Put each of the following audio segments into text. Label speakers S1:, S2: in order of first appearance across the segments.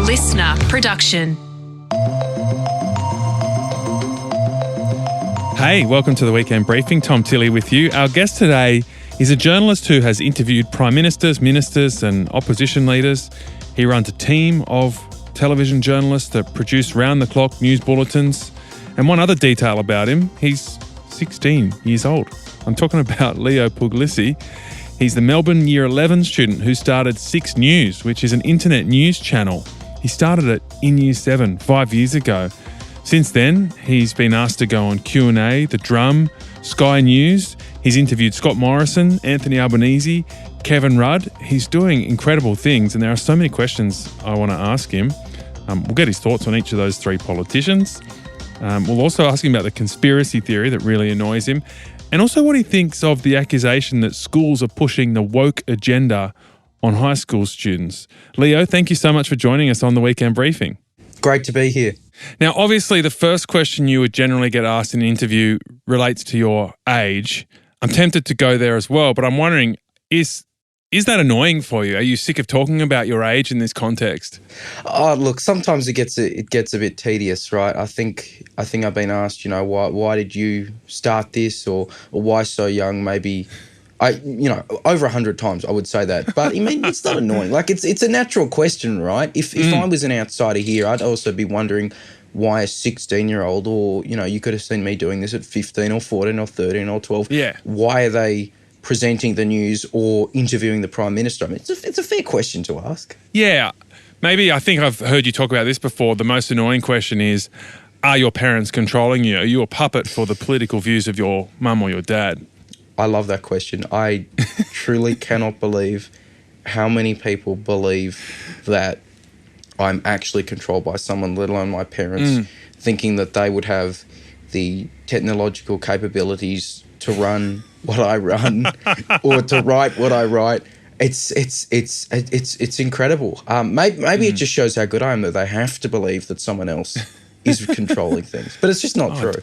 S1: listener production.
S2: Hey, welcome to the Weekend Briefing. Tom Tilley with you. Our guest today is a journalist who has interviewed prime ministers, ministers and opposition leaders. He runs a team of television journalists that produce round-the-clock news bulletins. And one other detail about him, he's 16 years old. I'm talking about Leo Puglisi. He's the Melbourne Year 11 student who started 6NEWS, which is an internet news channel. He started it in Year 7 5 years ago. Since then, he's been asked to go on Q&A, The Drum, Sky News. He's interviewed Scott Morrison, Anthony Albanese, Kevin Rudd. He's doing incredible things, and there are so many questions I want to ask him. We'll get his thoughts on each of those three politicians. We'll also ask him about the conspiracy theory that really annoys him, and also what he thinks of the accusation that schools are pushing the woke agenda on high school students. Leo, thank you so much for joining us on the Weekend Briefing.
S3: Great to be here.
S2: Now, obviously, the first question you would generally get asked in an interview relates to your age. I'm tempted to go there as well, but I'm wondering, is that annoying for you? Are you sick of talking about your age in this context?
S3: Oh, look, sometimes it gets a bit tedious, right? I think I've been asked, why did you start this, or why so young? Maybe over 100 times I would say that. But I mean, it's not annoying. Like it's a natural question, right? If I was an outsider here, I'd also be wondering why a 16-year-old, or you could have seen me doing this at 15 or 14 or 13 or 12.
S2: Yeah.
S3: Why are they presenting the news or interviewing the Prime Minister? I mean, it's a fair question to ask.
S2: Yeah. Maybe I think I've heard you talk about this before. The most annoying question is, are your parents controlling you? Are you a puppet for the political views of your mum or your dad?
S3: I love that question. I truly cannot believe how many people believe that I'm actually controlled by someone, let alone my parents, thinking that they would have the technological capabilities to run what I run or to write what I write. It's incredible. Maybe it just shows how good I am that they have to believe that someone else is controlling things, but it's just not true.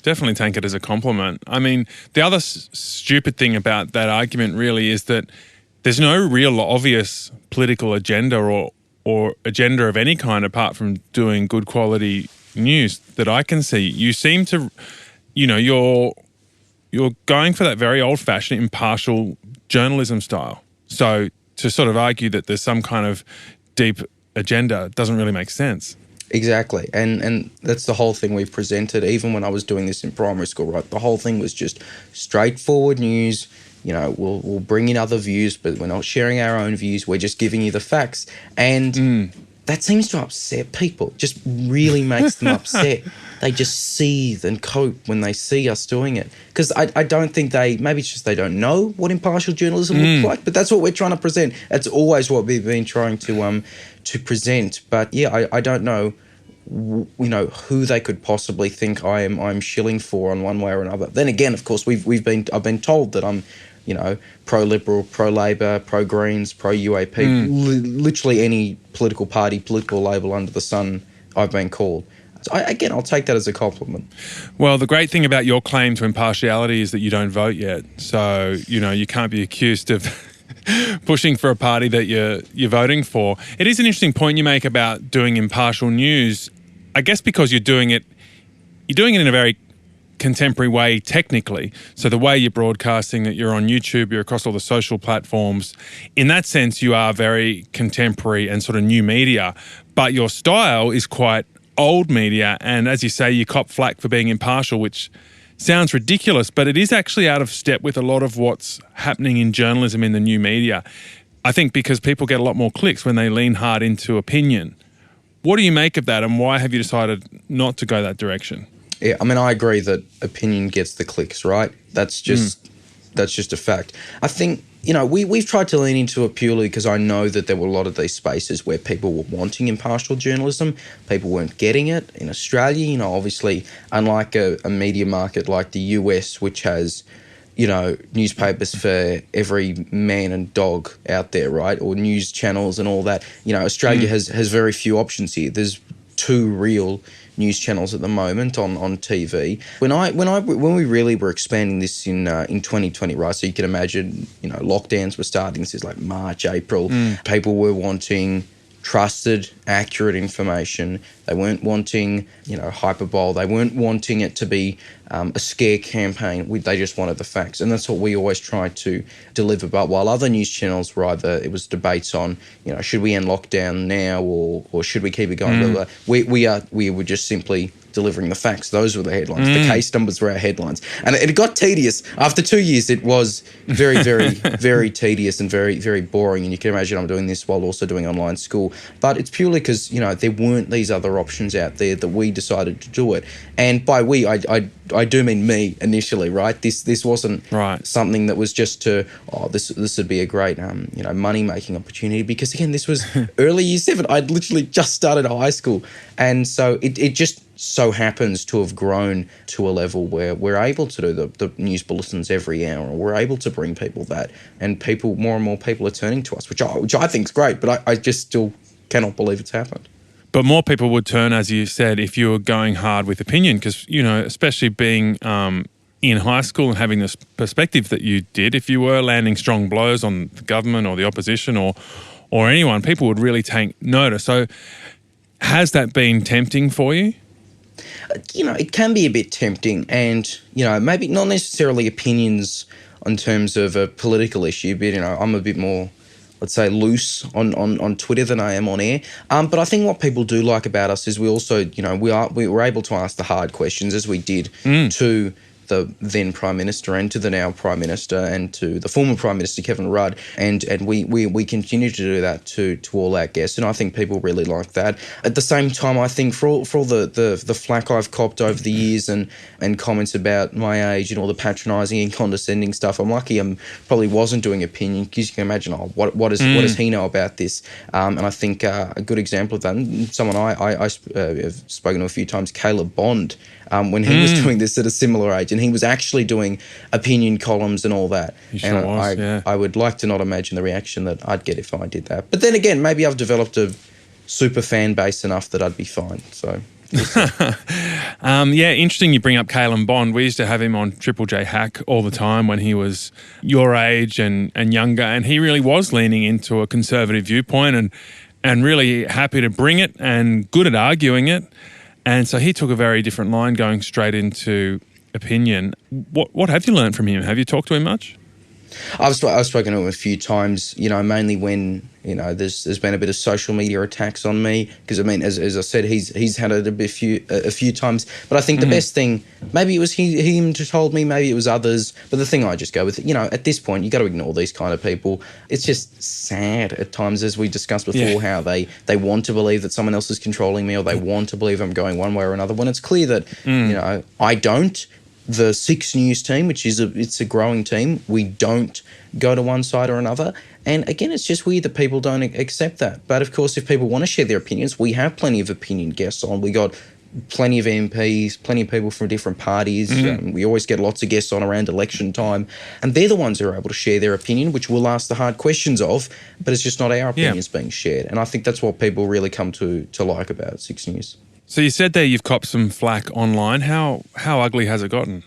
S2: Definitely take it as a compliment. I mean, the other stupid thing about that argument really is that there's no real obvious political agenda or agenda of any kind apart from doing good quality news that I can see. You seem to, you're going for that very old-fashioned impartial journalism style. So to sort of argue that there's some kind of deep agenda doesn't really make sense.
S3: Exactly. And that's the whole thing we've presented, even when I was doing this in primary school, right? The whole thing was just straightforward news. We'll bring in other views, but we're not sharing our own views. We're just giving you the facts. And that seems to upset people, just really makes them upset. They just seethe and cope when they see us doing it. Because I don't think maybe it's just they don't know what impartial journalism looks like, but that's what we're trying to present. That's always what we've been trying to present. But yeah, I don't know, who they could possibly think I'm shilling for on one way or another. Then again, of course, I've been told that I'm, pro-Liberal, pro-Labor, pro-Greens, pro-UAP, literally any political party, political label under the sun I've been called. So I'll take that as a compliment.
S2: Well, the great thing about your claim to impartiality is that you don't vote yet. So, you can't be accused of pushing for a party that you're voting for. It is an interesting point you make about doing impartial news, I guess because you're doing it in a very contemporary way technically. So the way you're broadcasting, that you're on YouTube, you're across all the social platforms. In that sense, you are very contemporary and sort of new media, but your style is quite old media. And as you say, you cop flack for being impartial, which sounds ridiculous, but it is actually out of step with a lot of what's happening in journalism in the new media. I think because people get a lot more clicks when they lean hard into opinion. What do you make of that, and why have you decided not to go that direction?
S3: Yeah, I mean, I agree that opinion gets the clicks, right? That's just a fact. I think, we've tried to lean into it purely because I know that there were a lot of these spaces where people were wanting impartial journalism. People weren't getting it. In Australia, obviously, unlike a media market like the US, which has, newspapers for every man and dog out there, right? Or news channels and all that. Australia has very few options here. There's two real news channels at the moment on TV. When we really were expanding this in 2020, right? So you can imagine, lockdowns were starting. This is like March, April. People were wanting trusted, accurate information. They weren't wanting, hyperbole. They weren't wanting it to be a scare campaign. They just wanted the facts. And that's what we always tried to deliver. But while other news channels were it was debates on, should we end lockdown now or should we keep it going? Blah, blah. We were just simply delivering the facts. Those were the headlines. The case numbers were our headlines. And it got tedious. After 2 years, it was very, very, very tedious and very, very boring. And you can imagine I'm doing this while also doing online school. But it's purely because, there weren't these other options out there that we decided to do it. And by we, I do mean me initially, right? This wasn't something that was just this would be a great, money-making opportunity. Because, again, this was early year 7. I'd literally just started high school. And so it just so happens to have grown to a level where we're able to do the news bulletins every hour, or we're able to bring people that, and more and more people are turning to us, which I think is great, but I just still cannot believe it's happened.
S2: But more people would turn, as you said, if you were going hard with opinion, because, especially being in high school and having this perspective that you did, if you were landing strong blows on the government or the opposition or anyone, people would really take notice. So has that been tempting for you?
S3: It can be a bit tempting, and, maybe not necessarily opinions in terms of a political issue, but, I'm a bit more, let's say, loose on Twitter than I am on air. But I think what people do like about us is we also, we were able to ask the hard questions, as we did to the then Prime Minister and to the now Prime Minister and to the former Prime Minister, Kevin Rudd. And we continue to do that to all our guests. And I think people really like that. At the same time, I think for all the flack I've copped over the years and comments about my age and all the patronising and condescending stuff, I'm lucky I probably wasn't doing opinion, because you can imagine, what does he know about this? And I think a good example of that, and someone I've spoken to a few times, Caleb Bond, when he was doing this at a similar age, and he was actually doing opinion columns and all that. I would like to not imagine the reaction that I'd get if I did that. But then again, maybe I've developed a super fan base enough that I'd be fine. So.
S2: Interesting you bring up Caleb Bond. We used to have him on Triple J Hack all the time when he was your age and younger, and he really was leaning into a conservative viewpoint and really happy to bring it and good at arguing it. And so he took a very different line, going straight into opinion. What have you learned from him? Have you talked to him much?
S3: I've spoken to him a few times, mainly when, there's been a bit of social media attacks on me, because, as I said, he's had it a few times. But I think the best thing, maybe it was him who told me, maybe it was others, but the thing I just go with, at this point, you got to ignore these kind of people. It's just sad at times, as we discussed before, how they want to believe that someone else is controlling me, or they want to believe I'm going one way or another, when it's clear that, I don't. The 6 News team, which is it's a growing team, we don't go to one side or another. And again, it's just weird that people don't accept that. But of course, if people want to share their opinions, we have plenty of opinion guests on. We got plenty of MPs, plenty of people from different parties. We always get lots of guests on around election time. And they're the ones who are able to share their opinion, which we'll ask the hard questions of, but it's just not our opinions being shared. And I think that's what people really come to like about 6 News.
S2: So you said there you've copped some flack online. How ugly has it gotten?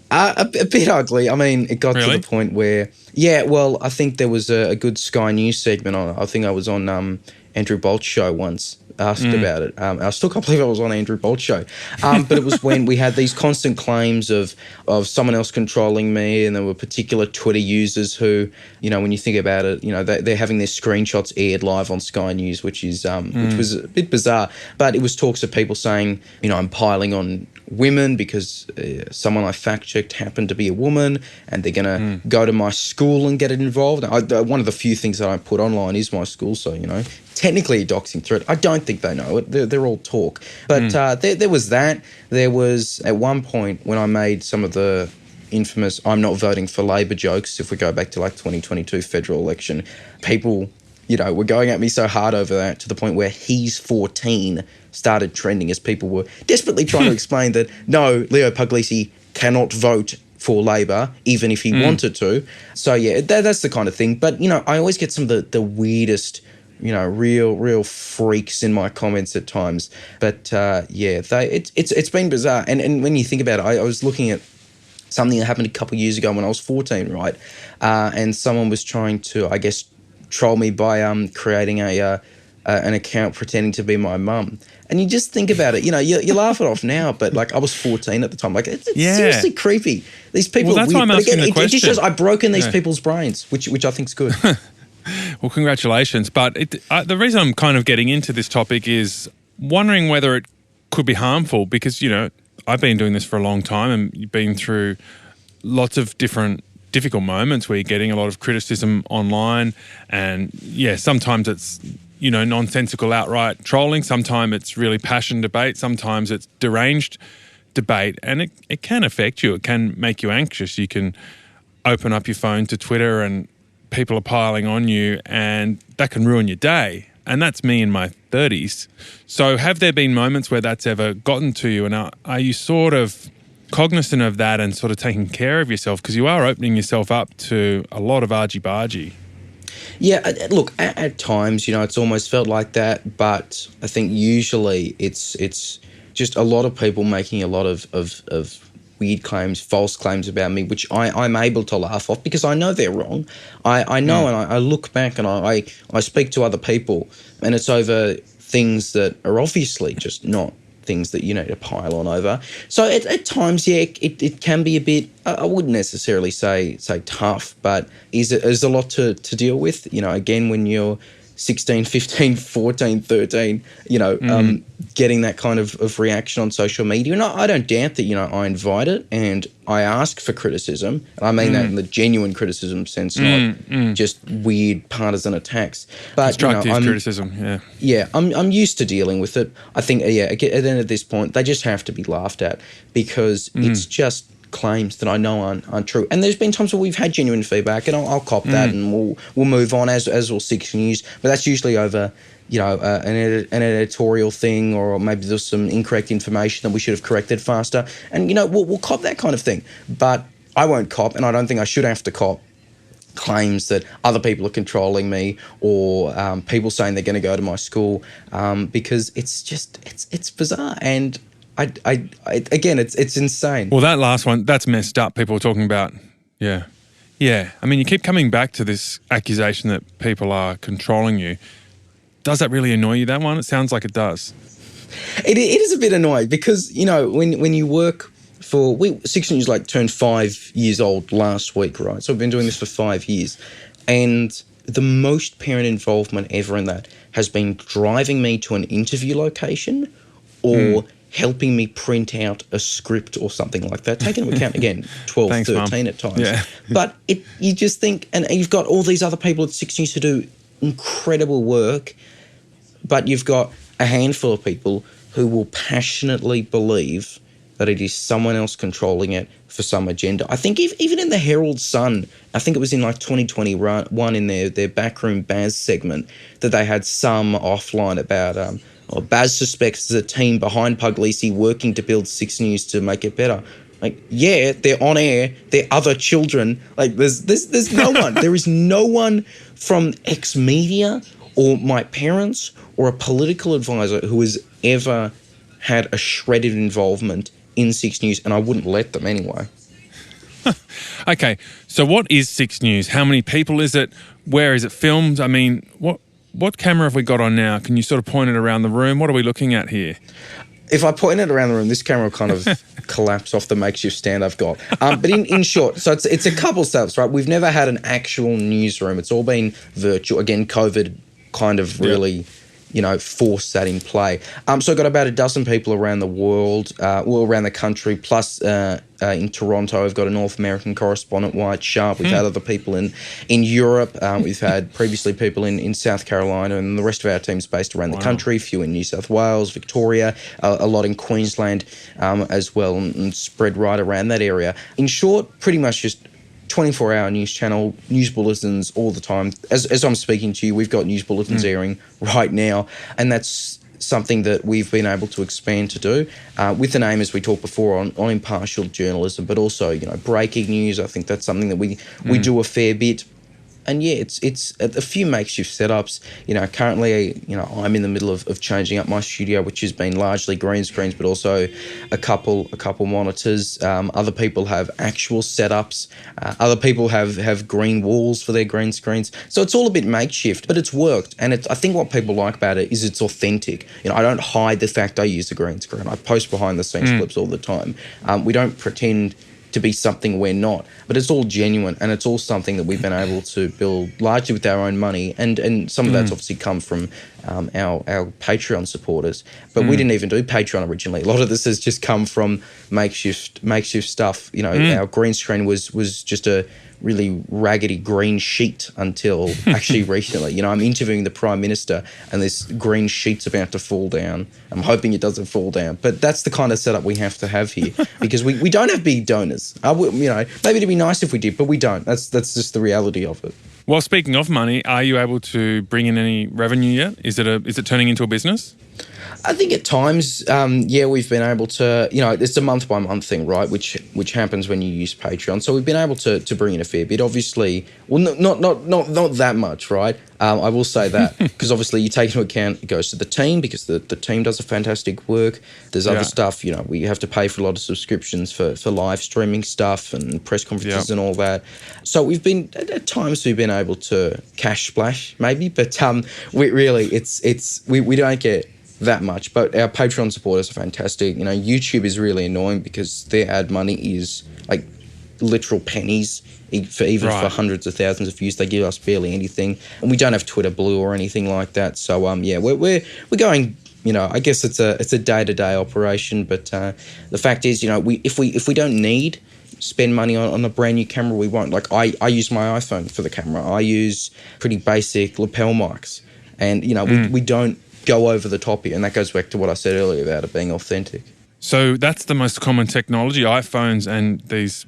S3: A bit ugly. It got to the point where, I think there was a good Sky News segment on it. I think I was on Andrew Bolt's show once, asked about it. I still can't believe I was on Andrew Bolt's show. But it was when we had these constant claims of someone else controlling me, and there were particular Twitter users who, when you think about it, they're having their screenshots aired live on Sky News, which was a bit bizarre. But it was talks of people saying, I'm piling on women because someone I fact-checked happened to be a woman, and they're going to go to my school and get it involved. One of the few things that I put online is my school, so, technically a doxing threat. I don't think they know it. They're all talk. But there was that. There was, at one point, when I made some of the infamous I'm not voting for Labor jokes, if we go back to 2022 federal election, people, were going at me so hard over that, to the point where he's 14 started trending, as people were desperately trying to explain that, no, Leo Puglisi cannot vote for Labor, even if he wanted to. So, that's the kind of thing. But, I always get some of the weirdest, real freaks in my comments at times. But, it's been bizarre. And when you think about it, I was looking at something that happened a couple of years ago when I was 14, right? And someone was trying to, I guess, troll me by creating a an account pretending to be my mum. And you just think about it, you know, you laugh it off now, but like I was 14 at the time. Like it's seriously creepy. These people.
S2: Well, that's why I'm asking the question.
S3: It just shows I've broken these people's brains, which I think's good.
S2: Well, congratulations. But the reason I'm kind of getting into this topic is wondering whether it could be harmful because, you know, I've been doing this for a long time and you've been through lots of different difficult moments where you're getting a lot of criticism online and, yeah, sometimes it's, you know, nonsensical outright trolling. Sometimes it's really passionate debate. Sometimes it's deranged debate and it can affect you. It can make you anxious. You can open up your phone to Twitter and people are piling on you and that can ruin your day. And that's me in my 30s. So have there been moments where that's ever gotten to you and are you sort of cognizant of that and sort of taking care of yourself because you are opening yourself up to a lot of argy-bargy?
S3: Yeah, look, at times, you know, it's almost felt like that, but I think usually it's just a lot of people making a lot of weird claims, false claims about me, which I'm able to laugh off because I know they're wrong. I know and I look back and I speak to other people and it's over things that are obviously just not things that you need to pile on over. So at times, yeah, it can be a bit, I wouldn't necessarily say tough, but is a lot to deal with. You know, again, when you're 16, 15, 14, 13, you know, getting that kind of reaction on social media. And I don't doubt that, you know, I invite it and I ask for criticism. And I mean that in the genuine criticism sense, not just weird partisan attacks. But
S2: constructive criticism, yeah.
S3: Yeah, I'm used to dealing with it. I think, yeah, at the end of this point, they just have to be laughed at because it's just claims that I know aren't true. And there's been times where we've had genuine feedback and I'll cop that and we'll move on as will 6 News. But that's usually over, you know, an editorial thing or maybe there's some incorrect information that we should have corrected faster. And, you know, we'll cop that kind of thing. But I won't cop and I don't think I should have to cop claims that other people are controlling me or people saying they're going to go to my school because it's just, it's bizarre. And again, it's insane.
S2: Well, that last one, that's messed up. People are talking about, yeah. I mean, you keep coming back to this accusation that people are controlling you. Does that really annoy you, that one? It sounds like it does.
S3: It is a bit annoying because, you know, when you work for, 6 News like turned 5 years old last week, right? So I've been doing this for 5 years. And the most parent involvement ever in that has been driving me to an interview location or helping me print out a script or something like that. Taking into account, again, 12,
S2: Thanks,
S3: 13
S2: Mum.
S3: at times.
S2: Yeah.
S3: But you just think, and you've got all these other people at 6 News who do incredible work, but you've got a handful of people who will passionately believe that it is someone else controlling it for some agenda. I think even in the Herald Sun, I think it was in like 2021 in their Backroom Baz segment, that they had some offline about Baz suspects there's a team behind Puglisi working to build 6 News to make it better. Like, yeah, they're on air. They're other children. Like, there's no one. There is no one from ex-media or my parents or a political advisor who has ever had a shred of involvement in 6 News, and I wouldn't let them anyway.
S2: Okay, so what is 6 News? How many people is it? Where is it filmed? I mean, what camera have we got on now? Can you sort of point it around the room? What are we looking at here?
S3: If I point it around the room, this camera will kind of collapse off the makeshift stand I've got. But in short, so it's a couple steps, right? We've never had an actual newsroom. It's all been virtual. Again, COVID kind of really, you know, forced that in play. So I've got about a dozen people around the world, around the country, plus in Toronto, I've got a North American correspondent, Wyatt Sharp. We've had other people in Europe. We've had previously people in South Carolina, and the rest of our team's based around the country, a few in New South Wales, Victoria, a lot in Queensland as well, and spread right around that area. In short, pretty much just 24-hour news channel, news bulletins all the time. As I'm speaking to you, we've got news bulletins airing right now, and that's something that we've been able to expand to do with an aim, as we talked before, on impartial journalism, but also, you know, breaking news. I think that's something that we do a fair bit. yeah, it's a few makeshift setups. Currently, I'm in the middle of changing up my studio, which has been largely green screens, but also a couple monitors. Other people have actual setups. Other people have green walls for their green screens. So it's all a bit makeshift, but it's worked. And I think what people like about it is it's authentic. I don't hide the fact I use a green screen. I post behind the scenes clips all the time. We don't pretend to be something we're not, but it's all genuine, and it's all something that we've been able to build largely with our own money, and some of that's obviously come from our Patreon supporters, but we didn't even do Patreon originally. A lot of this has just come from makeshift stuff. Our green screen was just a really raggedy green sheet until actually recently. I'm interviewing the Prime Minister and this green sheet's about to fall down. I'm hoping it doesn't fall down. But that's the kind of setup we have to have here because we don't have big donors. Maybe it'd be nice if we did, but we don't. That's just the reality of it.
S2: Well, speaking of money, are you able to bring in any revenue yet? Is it turning into a business?
S3: I think at times, we've been able to, it's a month-by-month thing, right, which happens when you use Patreon. So we've been able to bring in a fair bit. Obviously, well, not that much, right? I will say that because obviously you take into account it goes to the team because the team does a fantastic work. There's other stuff, we have to pay for a lot of subscriptions for live streaming stuff and press conferences and all that. So we've been, at times we've been able to cash splash maybe, but we don't get that much, but our Patreon supporters are fantastic. YouTube is really annoying because their ad money is like literal pennies for hundreds of thousands of views. They give us barely anything, and we don't have Twitter Blue or anything like that. So we're going. I guess it's a day-to-day operation, but the fact is, if we don't need spend money on a brand new camera, we won't. Like I use my iPhone for the camera. I use pretty basic lapel mics, and we don't go over the top here, and that goes back to what I said earlier about it being authentic.
S2: So that's the most common technology, iPhones and these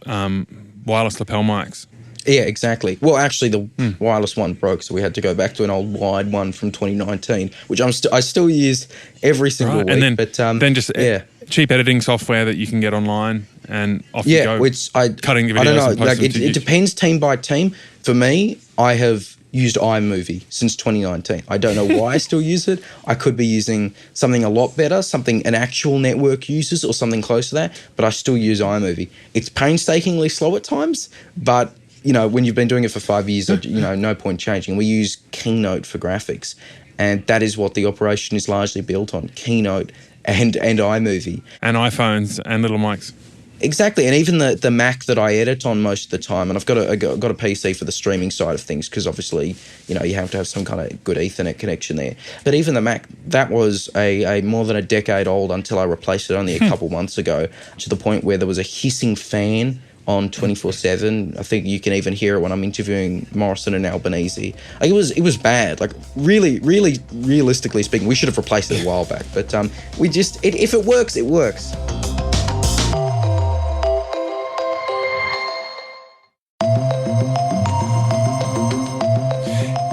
S2: wireless lapel mics.
S3: Yeah, exactly. Well, actually, the wireless one broke, so we had to go back to an old wired one from 2019, which I still use every single week.
S2: And then just
S3: yeah.
S2: cheap editing software that you can get online, and off you go.
S3: Which
S2: cutting videos.
S3: I don't know.
S2: And posting
S3: it depends team by team. For me, I have used iMovie since 2019. I don't know why I still use it. I could be using something a lot better, something an actual network uses or something close to that, but I still use iMovie. It's painstakingly slow at times, but when you've been doing it for 5 years, no point changing. We use Keynote for graphics, and that is what the operation is largely built on, Keynote and iMovie.
S2: And iPhones and little mics.
S3: Exactly, and even the Mac that I edit on most of the time, and I've got a PC for the streaming side of things because obviously, you have to have some kind of good Ethernet connection there. But even the Mac, that was a more than a decade old until I replaced it only a couple months ago, to the point where there was a hissing fan on 24/7. I think you can even hear it when I'm interviewing Morrison and Albanese. Like it was bad. Like really, really, realistically speaking, we should have replaced it a while back. But if it works, it works.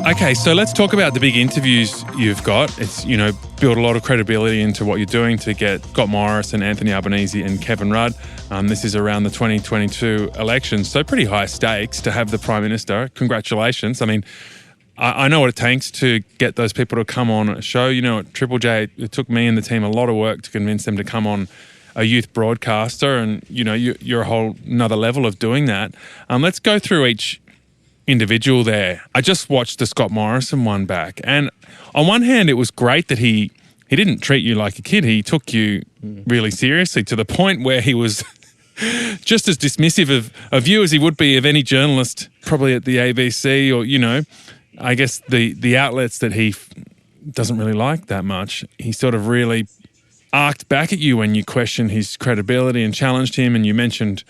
S2: Okay, so let's talk about the big interviews you've got. It's, build a lot of credibility into what you're doing to get Scott Morrison, Anthony Albanese and Kevin Rudd. This is around the 2022 elections, so pretty high stakes to have the Prime Minister. Congratulations. I mean, I know what it takes to get those people to come on a show. At Triple J, it took me and the team a lot of work to convince them to come on a youth broadcaster, and, you're a whole another level of doing that. Let's go through each individual there. I just watched the Scott Morrison one back, and on one hand it was great that he didn't treat you like a kid. He took you really seriously to the point where he was just as dismissive of you as he would be of any journalist probably at the ABC or I guess the outlets that he doesn't really like that much. He sort of really arced back at you when you questioned his credibility and challenged him, and you mentioned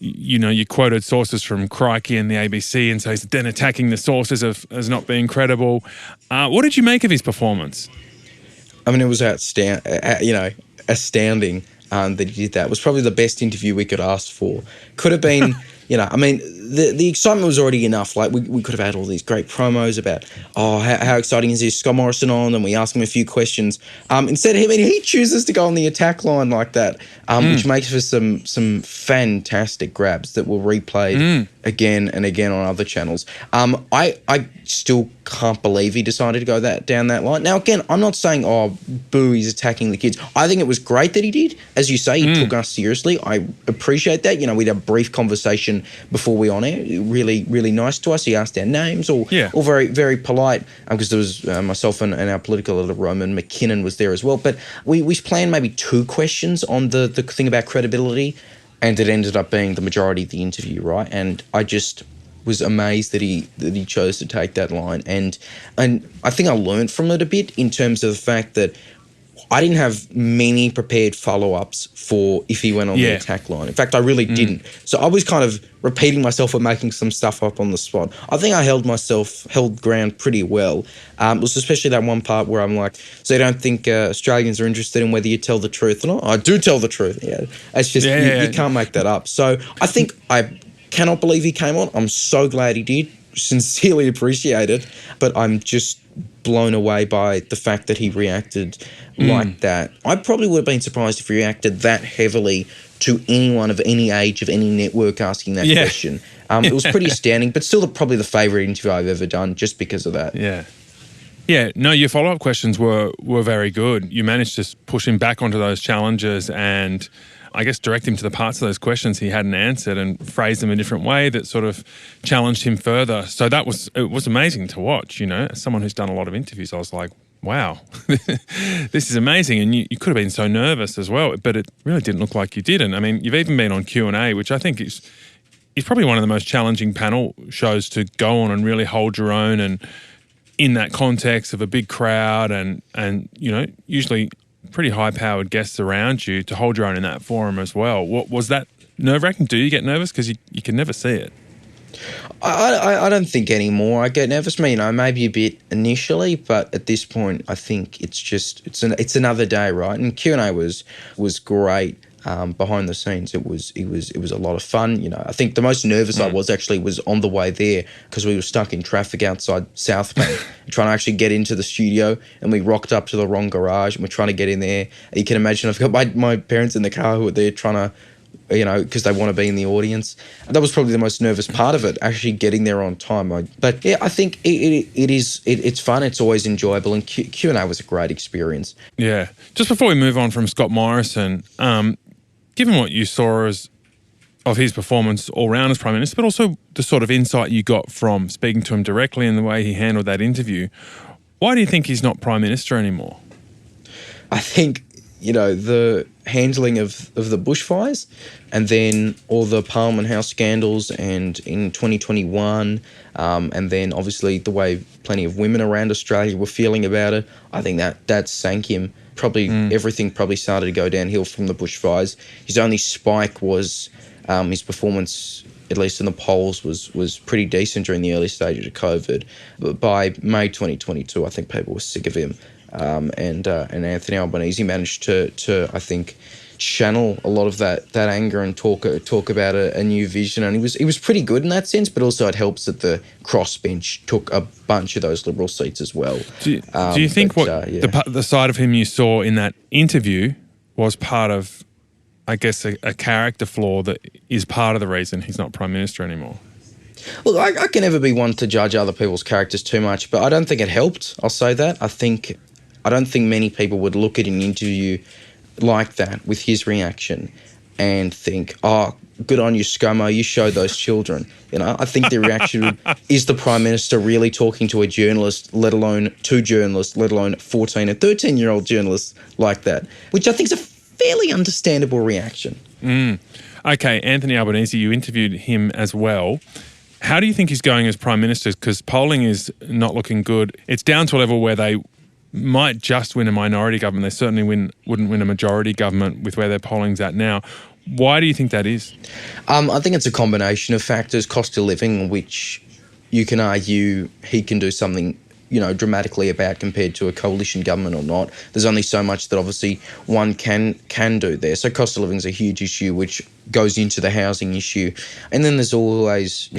S2: you quoted sources from Crikey and the ABC, and so he's then attacking the sources as not being credible. What did you make of his performance?
S3: I mean, it was astounding that he did that. It was probably the best interview we could ask for. Could have been, the excitement was already enough. Like we could have had all these great promos about, how exciting is this, Scott Morrison on, and we ask him a few questions. Instead, he chooses to go on the attack line like that, which makes for some fantastic grabs that were replayed again and again on other channels. I still can't believe he decided to go down that line. Now, again, I'm not saying, oh, boo, he's attacking the kids. I think it was great that he did. As you say, he took us seriously. I appreciate that. We had a brief conversation before we on air. Really, really nice to us. He asked our names, all very, very polite, because there was myself and our political editor, Roman McKinnon, was there as well. But we planned maybe 2 questions on the thing about credibility, and it ended up being the majority of the interview, right? And I just was amazed that he chose to take that line. And I think I learned from it a bit in terms of the fact that I didn't have many prepared follow-ups for if he went on the attack line. In fact, I really didn't. So I was kind of repeating myself or making some stuff up on the spot. I think I held ground pretty well. It was especially that one part where I'm like, so you don't think Australians are interested in whether you tell the truth or not? I do tell the truth. Yeah, it's just, you can't make that up. So I think I cannot believe he came on. I'm so glad he did. Sincerely appreciate it. But I'm just blown away by the fact that he reacted like that. I probably would have been surprised if he reacted that heavily to anyone of any age, of any network asking that question. It was pretty astounding, but still probably the favourite interview I've ever done just because of that.
S2: Yeah, no, your follow-up questions were very good. You managed to push him back onto those challenges and I guess direct him to the parts of those questions he hadn't answered and phrase them a different way that sort of challenged him further. So it was amazing to watch, As someone who's done a lot of interviews, I was like, wow, this is amazing. And you could have been so nervous as well, but it really didn't look like you didn't. I mean, you've even been on Q&A, which I think is probably one of the most challenging panel shows to go on and really hold your own, and in that context of a big crowd and usually pretty high-powered guests around you, to hold your own in that forum as well. What was that nerve-wracking? Do you get nervous? Because you can never see it.
S3: I don't think anymore. I get nervous, maybe a bit initially, but at this point, I think it's another day, right? And Q&A was great. Behind the scenes, it was a lot of fun. I think the most nervous I was on the way there, because we were stuck in traffic outside South Bank trying to actually get into the studio, and we rocked up to the wrong garage and we're trying to get in there. You can imagine I've got my parents in the car who are there trying to, because they want to be in the audience. And that was probably the most nervous part of it, actually getting there on time. But yeah, I think it's fun. It's always enjoyable, and Q&A was a great experience.
S2: Yeah. Just before we move on from Scott Morrison, given what you saw of his performance all round as Prime Minister, but also the sort of insight you got from speaking to him directly and the way he handled that interview, why do you think he's not Prime Minister anymore?
S3: I think, the handling of the bushfires, and then all the Parliament House scandals, and in 2021, and then obviously the way plenty of women around Australia were feeling about it, I think that sank him. Probably everything started to go downhill from the bushfires. His only spike was his performance, at least in the polls, was pretty decent during the early stages of COVID. But by May 2022, I think people were sick of him. And Anthony Albanese managed to I think channel a lot of that anger and talk about a new vision, and he was pretty good in that sense. But also it helps that the crossbench took a bunch of those Liberal seats as well.
S2: Do you think the side of him you saw in that interview was part of, I guess, a character flaw that is part of the reason he's not Prime Minister anymore?
S3: Look, I can never be one to judge other people's characters too much, but I don't think it helped. I'll say that. I don't think many people would look at an interview like that with his reaction and think, oh, good on you, ScoMo, you showed those children. I think the reaction is the Prime Minister really talking to a journalist, let alone two journalists, let alone 14 and 13-year-old journalists like that, which I think is a fairly understandable reaction.
S2: Okay, Anthony Albanese, you interviewed him as well. How do you think he's going as Prime Minister? Because polling is not looking good. It's down to a level where they might just win a minority government. They certainly wouldn't win a majority government with where their polling's at now. Why do you think that is?
S3: I think it's a combination of factors. Cost of living, which you can argue he can do something dramatically about compared to a coalition government or not. There's only so much that obviously one can do there. So cost of living is a huge issue, which goes into the housing issue. And then there's always,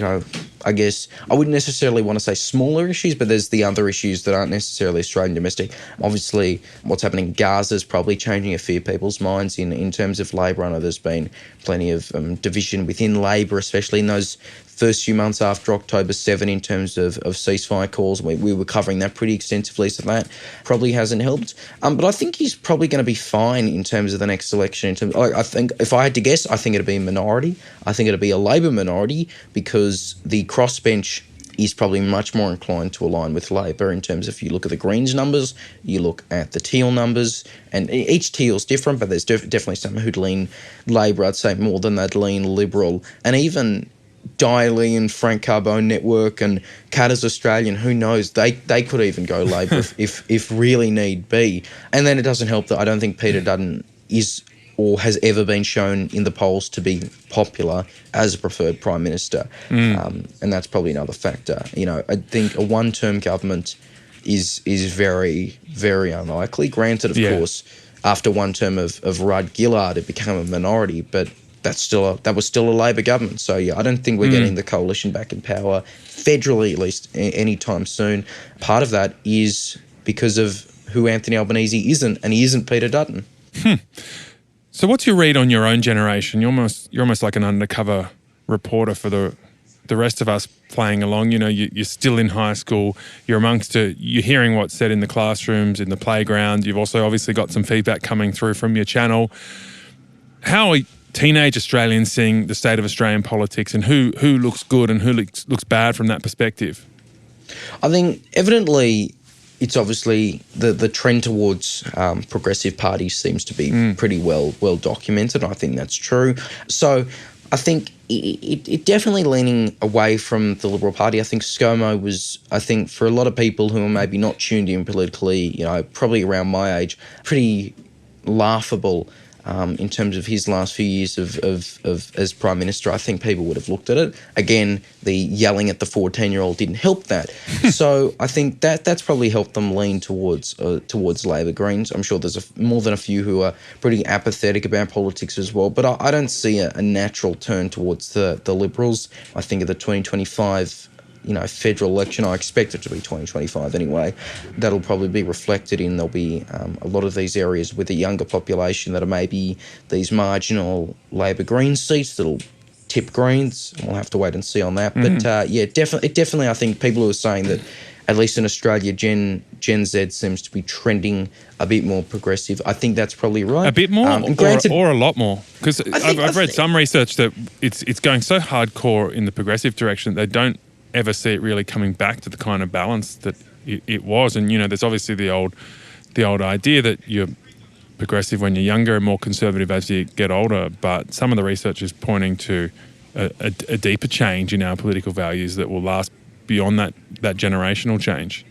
S3: I guess, I wouldn't necessarily want to say smaller issues, but there's the other issues that aren't necessarily Australian domestic. Obviously, what's happening in Gaza is probably changing a few people's minds in terms of Labor. I know there's been plenty of division within Labor, especially in those first few months after October 7 in terms of ceasefire calls. We were covering that pretty extensively, so that probably hasn't helped. But I think he's probably going to be fine in terms of the next election. I think, if I had to guess, I think it'll be a minority. I think it'll be a Labor minority because the crossbench is probably much more inclined to align with Labor in terms of, if you look at the Greens numbers, you look at the Teal numbers, and each Teal's different, but there's definitely some who'd lean Labor, I'd say, more than they'd lean Liberal. And even Diley and Frank Carbone Network and Katter's Australian, who knows, they could even go Labor if really need be. And then it doesn't help that I don't think Peter Dutton is or has ever been shown in the polls to be popular as a preferred Prime Minister. And that's probably another factor. I think a one-term government is very, very unlikely. Granted, of course, after one term of Rudd Gillard, it became a minority, but that was still a Labor government. So, I don't think we're getting the coalition back in power, federally at least, anytime soon. Part of that is because of who Anthony Albanese isn't, and he isn't Peter Dutton.
S2: So what's your read on your own generation? You're almost like an undercover reporter for the rest of us playing along. You're still in high school. You're hearing what's said in the classrooms, in the playground. You've also obviously got some feedback coming through from your channel. How are teenage Australians seeing the state of Australian politics, and who looks good and who looks bad from that perspective?
S3: I think evidently it's obviously the trend towards progressive parties seems to be pretty well documented. I think that's true. So I think it definitely leaning away from the Liberal Party. I think ScoMo was, for a lot of people who are maybe not tuned in politically, probably around my age, pretty laughable in terms of his last few years of as Prime Minister. I think people would have looked at it. Again, the yelling at the 14-year-old didn't help that. So I think that's probably helped them lean towards Labor Greens. I'm sure there's more than a few who are pretty apathetic about politics as well, but I don't see a natural turn towards the Liberals. I think of the 2025 federal election, I expect it to be 2025 anyway, that'll probably be reflected in, there'll be a lot of these areas with a younger population that are maybe these marginal Labor Green seats that'll tip Greens. We'll have to wait and see on that. But definitely I think people who are saying that, at least in Australia, Gen Z seems to be trending a bit more progressive. I think that's probably right.
S2: A bit more, or a lot more? Because I've read some research that it's going so hardcore in the progressive direction they don't ever see it really coming back to the kind of balance that it was. And, there's obviously the old idea that you're progressive when you're younger and more conservative as you get older. But some of the research is pointing to a deeper change in our political values that will last beyond that generational change.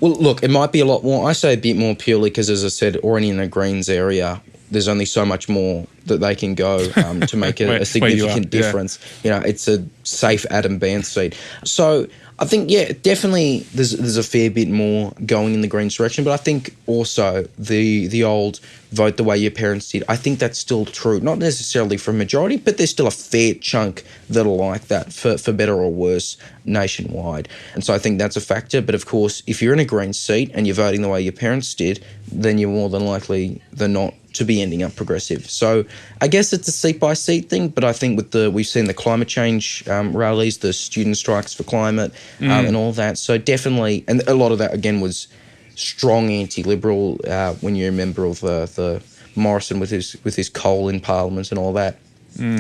S3: Well, look, it might be a lot more. I say a bit more purely because, as I said, already in the Greens area, there's only so much more that they can go to make a significant difference. It's a safe Adam Banth seat. So I think, definitely there's a fair bit more going in the Greens direction. But I think also the old vote the way your parents did, I think that's still true. Not necessarily for a majority, but there's still a fair chunk that are like that, for better or worse, nationwide. And so I think that's a factor. But of course, if you're in a Greens seat and you're voting the way your parents did, then you're more than likely than not to be ending up progressive. So I guess it's a seat-by-seat thing, but I think we've seen the climate change rallies, the student strikes for climate and all that. So definitely, and a lot of that, again, was strong anti-Liberal when you're a member of the Morrison with his coal in Parliament and all that.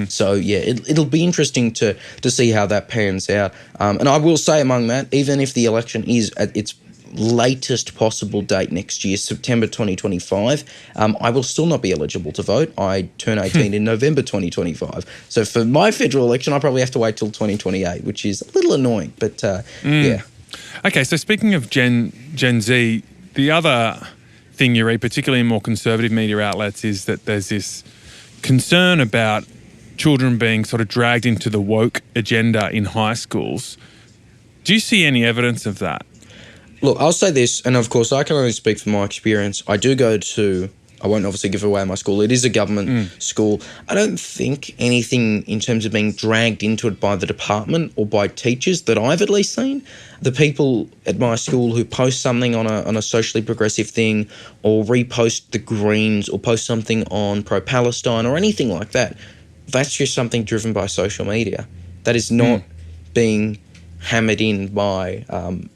S3: So, it'll be interesting to see how that pans out. And I will say among that, even if the election is at its latest possible date next year, September 2025, I will still not be eligible to vote. I turn 18 in November 2025. So for my federal election, I probably have to wait till 2028, which is a little annoying, but yeah.
S2: Okay, so speaking of Gen Z, the other thing you read, particularly in more conservative media outlets, is that there's this concern about children being sort of dragged into the woke agenda in high schools. Do you see any evidence of that?
S3: Look, I'll say this, and of course I can only speak from my experience. I do go to, I won't obviously give away my school, it is a government school. I don't think anything in terms of being dragged into it by the department or by teachers that I've at least seen. The people at my school who post something on a socially progressive thing, or repost the Greens, or post something on pro-Palestine or anything like that, that's just something driven by social media. That is not being hammered in by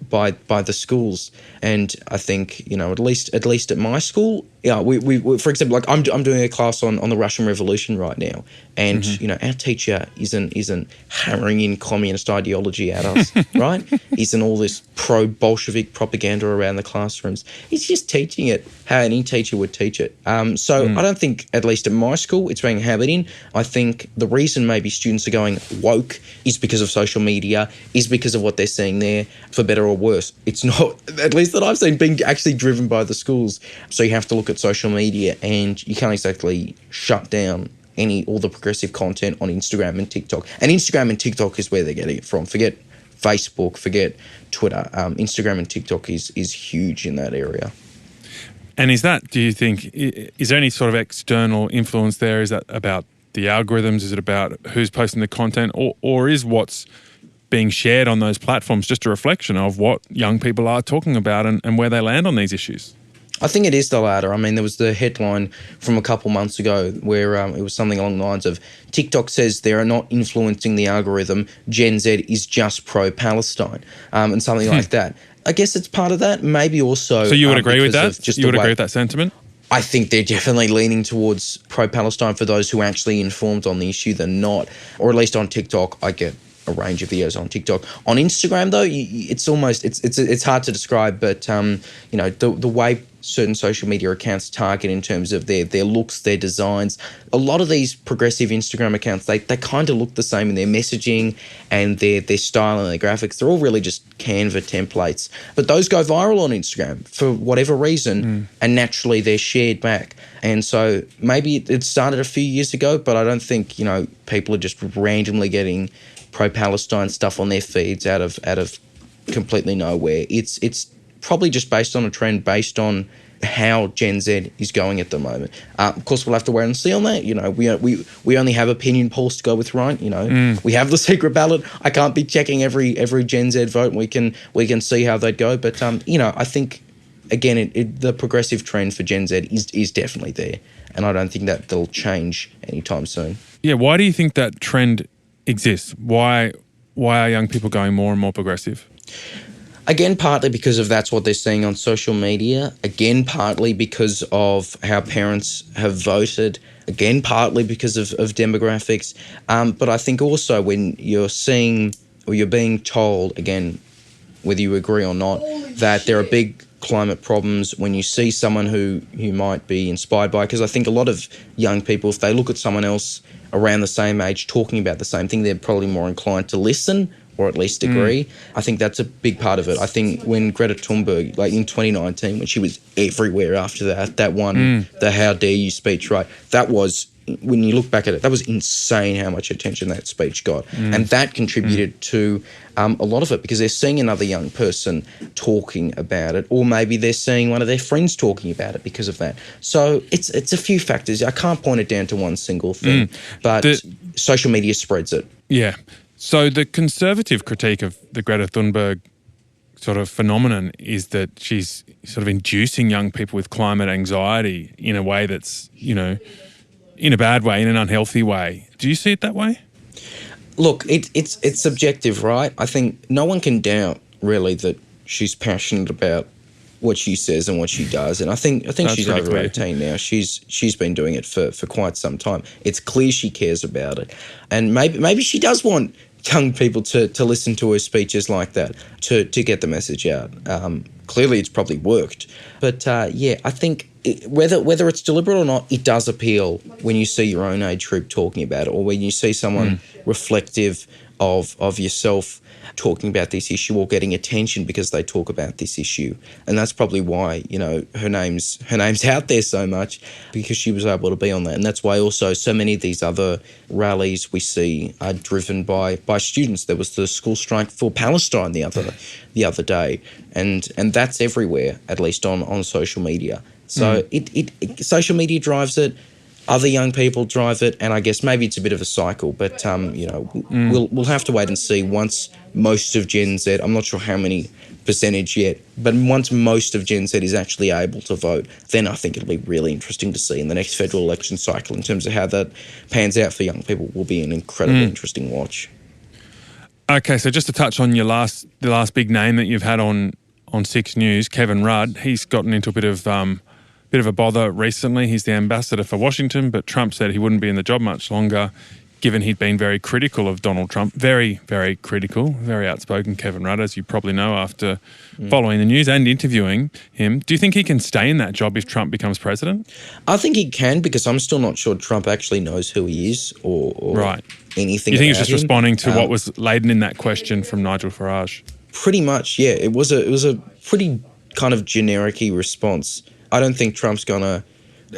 S3: the schools. And I think, at least at my school, we for example, like I'm doing a class on the Russian Revolution right now, and our teacher isn't hammering in communist ideology at us, right? Isn't all this pro-Bolshevik propaganda around the classrooms. He's just teaching it how any teacher would teach it. So I don't think, at least at my school, it's being hammered in. I think the reason maybe students are going woke is because of social media, is because of what they're seeing there, for better or worse. It's not, at least that I've seen, being actually driven by the schools. So you have to look at social media, and you can't exactly shut down all the progressive content on Instagram and TikTok. And Instagram and TikTok is where they're getting it from. Forget Facebook, forget Twitter. Instagram and TikTok is huge in that area.
S2: And do you think, is there any sort of external influence there? Is that about the algorithms? Is it about who's posting the content? Or is what's being shared on those platforms just a reflection of what young people are talking about and where they land on these issues?
S3: I think it is the latter. I mean, there was the headline from a couple months ago where it was something along the lines of TikTok says they are not influencing the algorithm, Gen Z is just pro-Palestine, and something like that. I guess it's part of that. Maybe also...
S2: So you would agree with that? You would agree with that sentiment?
S3: I think they're definitely leaning towards pro-Palestine for those who are actually informed on the issue than not. Or at least on TikTok, I get a range of videos on TikTok. On Instagram, though, it's almost... It's hard to describe, but, the way certain social media accounts target in terms of their looks, their designs. A lot of these progressive Instagram accounts, they kind of look the same in their messaging and their style and their graphics. They're all really just Canva templates. But those go viral on Instagram for whatever reason, and naturally they're shared back. And so maybe it started a few years ago, but I don't think, people are just randomly getting pro-Palestine stuff on their feeds out of completely nowhere. It's probably just based on a trend, based on how Gen Z is going at the moment. Of course, we'll have to wait and see on that. We only have opinion polls to go with, right? We have the secret ballot. I can't be checking every Gen Z vote. We can see how they go. But I think again, the progressive trend for Gen Z is definitely there, and I don't think that they'll change anytime soon.
S2: Yeah, why do you think that trend exists? Why are young people going more and more progressive?
S3: Again, partly because of that's what they're seeing on social media. Again, partly because of how parents have voted. Again, partly because of demographics. But I think also when you're seeing or you're being told, again, whether you agree or not, that there are big climate problems, when you see someone who you might be inspired by, because I think a lot of young people, if they look at someone else around the same age talking about the same thing, they're probably more inclined to listen or at least agree. I think that's a big part of it. I think when Greta Thunberg, like in 2019, when she was everywhere after that one, the How Dare You speech, right? That was, when you look back at it, that was insane how much attention that speech got. And that contributed to a lot of it, because they're seeing another young person talking about it, or maybe they're seeing one of their friends talking about it because of that. So it's a few factors. I can't point it down to one single thing, but social media spreads it.
S2: Yeah. So the conservative critique of the Greta Thunberg sort of phenomenon is that she's sort of inducing young people with climate anxiety in a way that's, in a bad way, in an unhealthy way. Do you see it that way?
S3: Look, it's subjective, right? I think no one can doubt really that she's passionate about what she says and what she does, and I think she's over
S2: clear.
S3: 18 now. She's been doing it for quite some time. It's clear she cares about it, and maybe she does want young people to listen to her speeches like that, to get the message out. Clearly, it's probably worked, but I think whether it's deliberate or not, it does appeal when you see your own age group talking about it, or when you see someone reflective of yourself talking about this issue or getting attention because they talk about this issue. And that's probably why, her name's out there so much, because she was able to be on that. And that's why also so many of these other rallies we see are driven by students. There was the school strike for Palestine the other day, and that's everywhere, at least on social media. So social media drives it. Other young people drive it, and I guess maybe it's a bit of a cycle. But we'll have to wait and see once most of Gen Z. I'm not sure how many percentage yet, but once most of Gen Z is actually able to vote, then I think it'll be really interesting to see in the next federal election cycle in terms of how that pans out for young people. Will be an incredibly interesting watch.
S2: Okay, so just to touch on the last big name that you've had on 6 News, Kevin Rudd, he's gotten into a bit of a bother recently. He's the ambassador for Washington, but Trump said he wouldn't be in the job much longer, given he'd been very critical of Donald Trump. Very, very critical, very outspoken Kevin Rudd, as you probably know after following the news and interviewing him. Do you think he can stay in that job if Trump becomes president?
S3: I think he can, because I'm still not sure Trump actually knows who he is or
S2: right.
S3: anything
S2: You think he's
S3: about
S2: just
S3: him.
S2: responding to what was laden in that question from Nigel Farage?
S3: Pretty much, yeah. It was a pretty kind of generic-y response. I don't think Trump's going to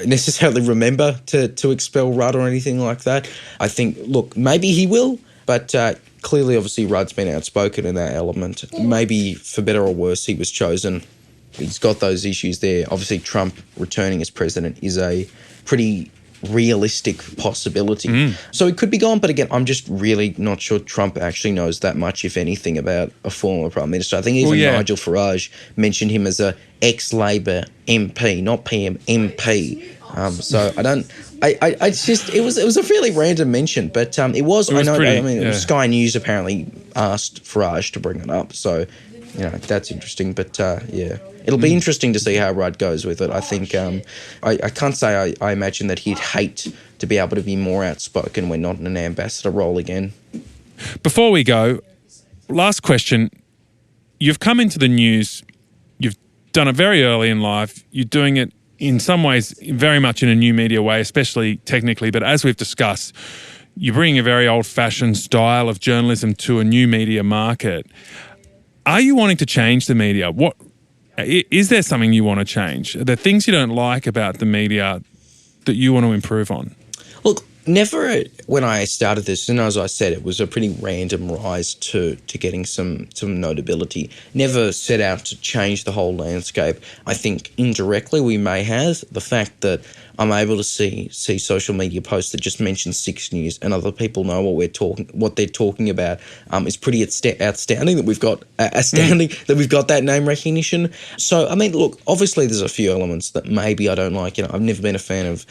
S3: necessarily remember to expel Rudd or anything like that. I think, look, maybe he will, but clearly, obviously, Rudd's been outspoken in that element. Maybe for better or worse, he was chosen. He's got those issues there. Obviously, Trump returning as president is a pretty realistic possibility. So it could be gone, but again, I'm just really not sure Trump actually knows that much, if anything, about a former prime minister. I think even Nigel Farage mentioned him as a ex-Labor MP, not PM, MP. So it was a fairly random mention, but it was Sky News apparently asked Farage to bring it up, so that's interesting. But it'll be interesting to see how Rudd goes with it. I think I can't say I imagine that he'd hate to be able to be more outspoken when not in an ambassador role again.
S2: Before we go, last question. You've come into the news, you've done it very early in life, you're doing it in some ways very much in a new media way, especially technically, but as we've discussed, you're bringing a very old-fashioned style of journalism to a new media market. Are you wanting to change the media? Is there something you want to change? Are there things you don't like about the media that you want to improve on?
S3: Look, never when I started this, and as I said, it was a pretty random rise to getting some notability. Never set out to change the whole landscape. I think indirectly we may have. The fact that I'm able to see social media posts that just mention 6 News and other people know what they're talking about is pretty outstanding that we've got that we've got that name recognition. So I mean, look, obviously there's a few elements that maybe I don't like. I've never been a fan of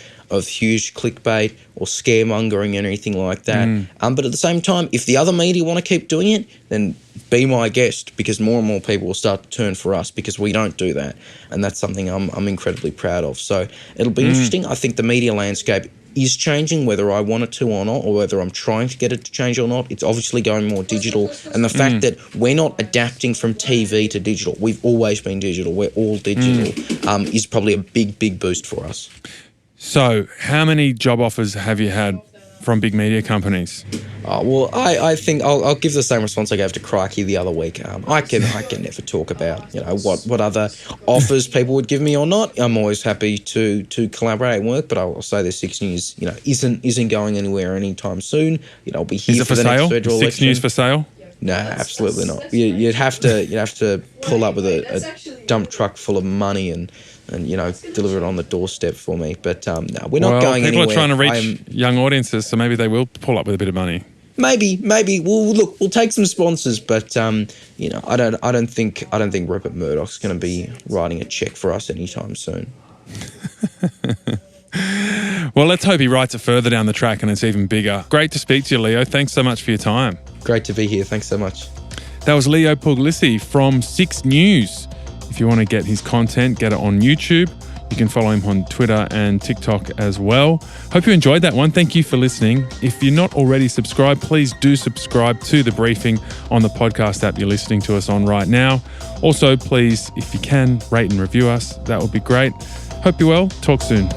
S3: huge clickbait or scaremongering and anything like that. But at the same time, if the other media want to keep doing it, then be my guest, because more and more people will start to turn for us because we don't do that. And that's something I'm incredibly proud of. So it'll be interesting. I think the media landscape is changing, whether I want it to or not, or whether I'm trying to get it to change or not. It's obviously going more digital. And the fact that we're not adapting from TV to digital, we've always been digital, we're all digital, is probably a big, big boost for us. So
S2: how many job offers have you had from big media companies?
S3: Well, I think I'll give the same response I gave to Crikey the other week. I can never talk about what other offers people would give me or not. I'm always happy to collaborate and work, but I'll say the 6 News isn't going anywhere anytime soon. I'll be here for the next federal election.
S2: 6 News for sale?
S3: No, absolutely not. You'd have to pull up with a dump truck full of money and deliver it on the doorstep for me. But no, we're not going anywhere.
S2: People are trying to reach young audiences, so maybe they will pull up with a bit of money.
S3: Maybe. We'll take some sponsors, but I don't think Rupert Murdoch's going to be writing a check for us anytime soon.
S2: Well, let's hope he writes it further down the track and it's even bigger. Great to speak to you, Leo. Thanks so much for your time.
S3: Great to be here. Thanks so much.
S2: That was Leo Puglisi from 6 News. If you want to get his content, get it on YouTube. You can follow him on Twitter and TikTok as well. Hope you enjoyed that one. Thank you for listening. If you're not already subscribed, please do subscribe to The Briefing on the podcast app you're listening to us on right now. Also, please, if you can, rate and review us. That would be great. Hope you're well. Talk soon.